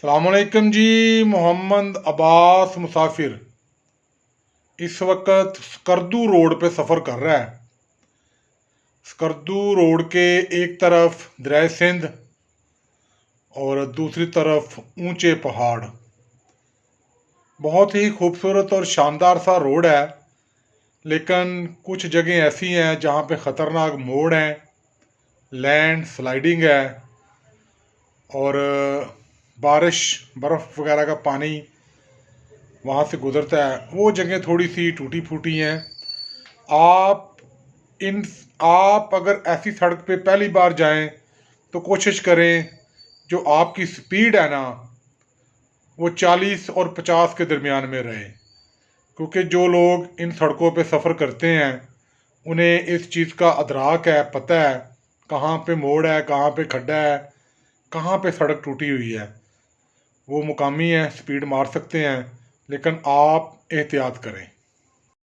السلام علیکم جی۔ محمد عباس مسافر اس وقت سکردو روڈ پہ سفر کر رہا ہے۔ سکردو روڈ کے ایک طرف دریائے سندھ اور دوسری طرف اونچے پہاڑ۔ بہت ہی خوبصورت اور شاندار سا روڈ ہے، لیکن کچھ جگہیں ایسی ہیں جہاں پہ خطرناک موڑ ہیں، لینڈ سلائیڈنگ ہے اور بارش برف وغیرہ کا پانی وہاں سے گزرتا ہے۔ وہ جگہیں تھوڑی سی ٹوٹی پھوٹی ہیں۔ آپ اگر ایسی سڑک پہ پہلی بار جائیں تو کوشش کریں جو آپ کی سپیڈ ہے نا وہ 40 اور 50 کے درمیان میں رہے، کیونکہ جو لوگ ان سڑکوں پہ سفر کرتے ہیں انہیں اس چیز کا ادراک ہے، پتہ ہے کہاں پہ موڑ ہے، کہاں پہ کھڈا ہے، کہاں پہ سڑک ٹوٹی ہوئی ہے۔ وہ مقامی ہیں، سپیڈ مار سکتے ہیں، لیکن آپ احتیاط کریں۔